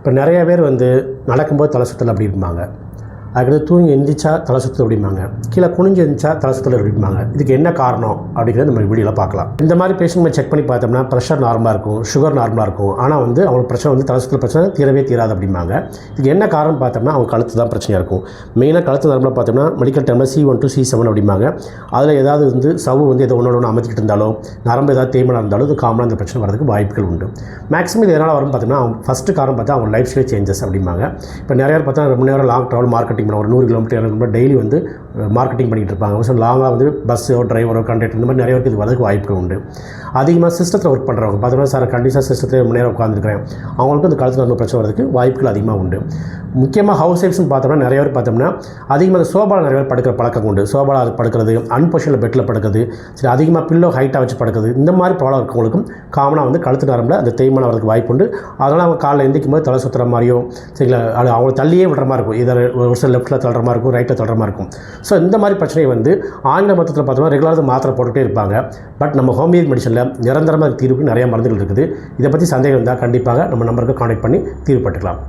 இப்போ நிறைய பேர் வந்து நடக்கும்போது தலை சுற்றல் அப்படி இருப்பாங்க. அதுக்கடுத்து தூங்கி எந்திரிச்சா தலை சுற்றல் அப்படிம்பாங்க. கீழே குனிஞ்சு எந்திரிச்சா தலை சுற்றல் அப்படிம்பாங்க. இதுக்கு என்ன காரணம் அப்படிங்கிறத நம்ம வீடியோவில் பார்க்கலாம். இந்த மாதிரி பேஷண்ட் செக் பண்ணி பார்த்தோம்னா ப்ரெஷர் நார்மலாக இருக்கும், சுகர் நார்மலாக இருக்கும். ஆனால் வந்து அவங்களுக்கு பிரச்சனை வந்து தலை சுற்றல் பிரச்சனை தீரவே தீராது அப்படிம்பாங்க. இதுக்கு என்ன காரணம் பார்த்தோம்னா அவங்க கழுத்து தான் பிரச்சனையாக இருக்கும். மெயினாக கழுத்து நார்மலாக பார்த்தோம்னா மெடிக்கல் டைமில் C1 to C7 அப்படிம்பாங்க. அதில் ஏதாவது வந்து சவ்வு வந்து எதை ஒன்று அமைச்சிக்கிட்டு இருந்தாலோ நரம்பு ஏதாவது தேய்மனாக இருந்தாலும் இது காமனாக இந்த பிரச்சனை வரதுக்கு வாய்ப்புகள் உண்டு. மேக்ஸிமம் இது எதனால் வரும் பார்த்தோம்னா அவங்க ஃபஸ்ட்டு காரணம் பார்த்தா அவங்க லைஃப் ஸ்டைல் சேஞ்சஸ் அப்படிம்பாங்க. இப்போ நிறைய பேர் பார்த்தா ரொம்ப நேரம் லாங் ட்ராவல் மார்க்கெட்டிங் ஒரு 100 கிலோமீட்டர் 200 கிலோமீட்டர் டெய்லி வந்து மார்க்கெட்டிங் பண்ணிகிட்டு இருப்பாங்க. ஸோ லாங்காக வந்து பஸ்ஸோ டிரைவரோ கண்டக்டர் இந்த மாதிரி நிறைய பேருக்கு இது வரதுக்கு வாய்ப்புகள் உண்டு. அதிகமாக சிஸ்டத்தில் ஒர்க் பண்ணுறவங்க பார்த்தோம்னா சார் கண்டிப்பாக சிஸ்டத்தில் ரொம்ப நேரம் உட்காந்துருக்கிறேன், அவங்களுக்கு அந்த காலத்தில் வந்து பிரச்சனை வரதுக்கு வாய்ப்புகள் அதிகமாக உண்டு. முக்கியமாக ஹவுஸ் ஒய்ஃப்ஸ்னு பார்த்தோம்னா நிறைய பேர் பார்த்தோம்னா அதிகமாக அந்த சோபாவில் நிறைய பேர் படுக்கிற பழக்கம் உண்டு. சோபாவில் அது படுக்கிறது, அன்பொசிஷனில் பெட்டில் படுக்கிறது, சரி அதிகமாக பில்லோ ஹைட்டாக வச்சு படுக்கிறது, இந்த மாதிரி ப்ராப்ளம் இருக்கவங்களுக்கும் காமனாக வந்து கழுத்து நரம்பில் அந்த தேய்மானம் வரதுக்கு வாய்ப்பு உண்டு. அதனால் அவங்க காலையில் எந்திரிக்கும் போது தலை சுற்றுற மாதிரியோ சரிங்களா, அது அவங்களை தள்ளியே விடுற மாதிரி இருக்கும். இதை ஒரு சில லெஃப்ட்டில் தள்ளுற மாதிரி இருக்கும், ரைட்டில் தள்ளுற மாதிரி இருக்கும். ஸோ இந்த மாதிரி பிரச்சனை வந்து ஆங்கில மருத்துவத்தில் பார்த்தோம்னா ரெகுலராக மாத்திரை போட்டுகிட்டே இருப்பாங்க. பட் நம்ம ஹோமியோபதி மெடிசனில் நிரந்தரமாக தீர்வுக்கு நிறைய மருந்துகள் இருக்குது. இதை பற்றி சந்தேகம் இருந்தால் கண்டிப்பாக நம்ம நம்பருக்கு கான்டாக்ட் பண்ணி தீர்வு பட்டுக்கலாம்.